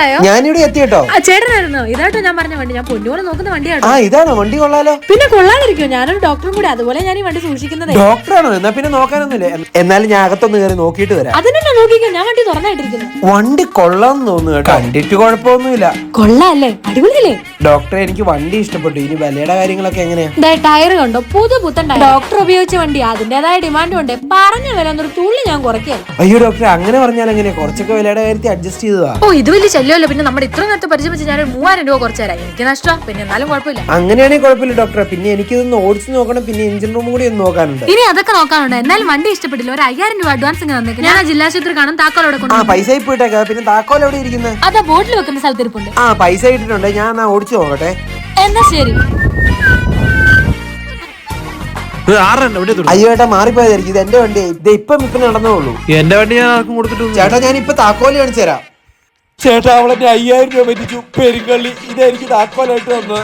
എത്താറായോ? ഞാനിവിടെ എത്തി കേട്ടോ. ചേട്ടനായിരുന്നോ? ഇതാട്ടോ ഞാൻ പറഞ്ഞ വണ്ടി. ഞാൻ പൊന്നുപോലെ നോക്കുന്ന വണ്ടിയാണ്. ഇതാണോ വണ്ടി? കൊള്ളാലോ. പിന്നെ കൊള്ളാതിരിക്കോ? ഞാനൊരു ഡോക്ടറും കൂടി, അതുപോലെ ഞാൻ ഈ വണ്ടി സൂക്ഷിക്കുന്നത്. ഡോക്ടറാണോ? എന്നാ പിന്നെ നോക്കാനൊന്നുമില്ല. എന്നാലും ഞാൻ അകത്തൊന്ന് കയറി നോക്കിയിട്ട് വരാം. അതിനെന്നെ നോക്കിക്കോ, ഞാൻ വണ്ടി തുറന്നായിട്ടിരിക്കുന്നു. വണ്ടി കൊള്ളാന്ന് തോന്നുന്നു കേട്ടോ. കണ്ടിട്ട് കുഴപ്പമൊന്നുമില്ല. കൊള്ളാല്ലേ? അടിപൊളിയല്ലേ? ഡോക്ടറെ, എനിക്ക് വണ്ടി ഇഷ്ടപ്പെട്ടു. ഇനി വിലയുടെ കാര്യങ്ങളൊക്കെ എങ്ങനെയാ? ടയർ കണ്ടോ? പുത്തൻ ടയർ. ഡോക്ടർ ഉപയോഗിച്ച വണ്ടി, അതിന്റേതായ ഡിമാൻഡും ഉണ്ട്. പറഞ്ഞ വില ഒന്നൊരു തുള്ളി ഞാൻ കുറയ്ക്കാം. അയ്യോ ഡോക്ടറെ, അങ്ങനെ പറഞ്ഞാൽ എങ്ങനെയാ? കുറച്ചൊക്കെ വിലയുടെ കാര്യത്തിൽ അഡ്ജസ്റ്റ് ചെയ്തതാ. ഇത് വലിയ ശല്യമല്ലോ. പിന്നെ നമ്മുടെ ഇത്ര നേരത്തെ പരിചയം വെച്ച് ഞാൻ 3000 രൂപ കുറച്ച് തരാം. എനിക്ക് നഷ്ടം. പിന്നെ എന്നാലും കുഴപ്പമില്ല. അങ്ങനെയാണെങ്കിൽ കുഴപ്പമില്ല ഡോക്ടറെ. പിന്നെ എനിക്കിതൊന്ന് ഓടിച്ച് നോക്കണം. പിന്നെ എഞ്ചിൻ റൂം കൂടി ഒന്ന് നോക്കാനുണ്ട്. ഇനി അതൊക്കെ നോക്കാനുണ്ട്. എന്നാലും വണ്ടി ഇഷ്ടപ്പെട്ടില്ല. ഒരു 5000 രൂപ അഡ്വാൻസ് തന്നേക്ക്. ഞാൻ ജില്ലാശുപത്രി കാണാൻ താക്കോലോടെ കൊണ്ട്. പൈസ പോയിട്ടേക്കാ. പിന്നെ താക്കോൽ എവിടെ ഇരിക്കുന്നത്? അതാ ബോട്ടിൽ വെക്കുന്ന സ്ഥലത്ത് ഇരിപ്പുണ്ട്. പൈസ ഇട്ടിട്ടുണ്ട്. ഞാൻ ഓടിച്ചു നോക്കട്ടെ. എന്നാ ശരി. അയ്യോ ഏട്ടാ, മാറിപ്പോയതായിരിക്കും. ഇത് എന്റെ വണ്ടി. ഇത് ഇപ്പം നടന്നോളൂ. എന്റെ വണ്ടി ഞാൻ ആർക്കും കൊടുത്തിട്ടുണ്ട്. ചേട്ടാ, ഞാൻ ഇപ്പൊ താക്കോല് കാണിച്ചു തരാം. ചേട്ടാ, അവളെന്നെ 5000 രൂപ പറ്റിച്ചു. പെരുങ്കള്ളി. ഇതായിരിക്കും താക്കോലായിട്ട് വന്നത്.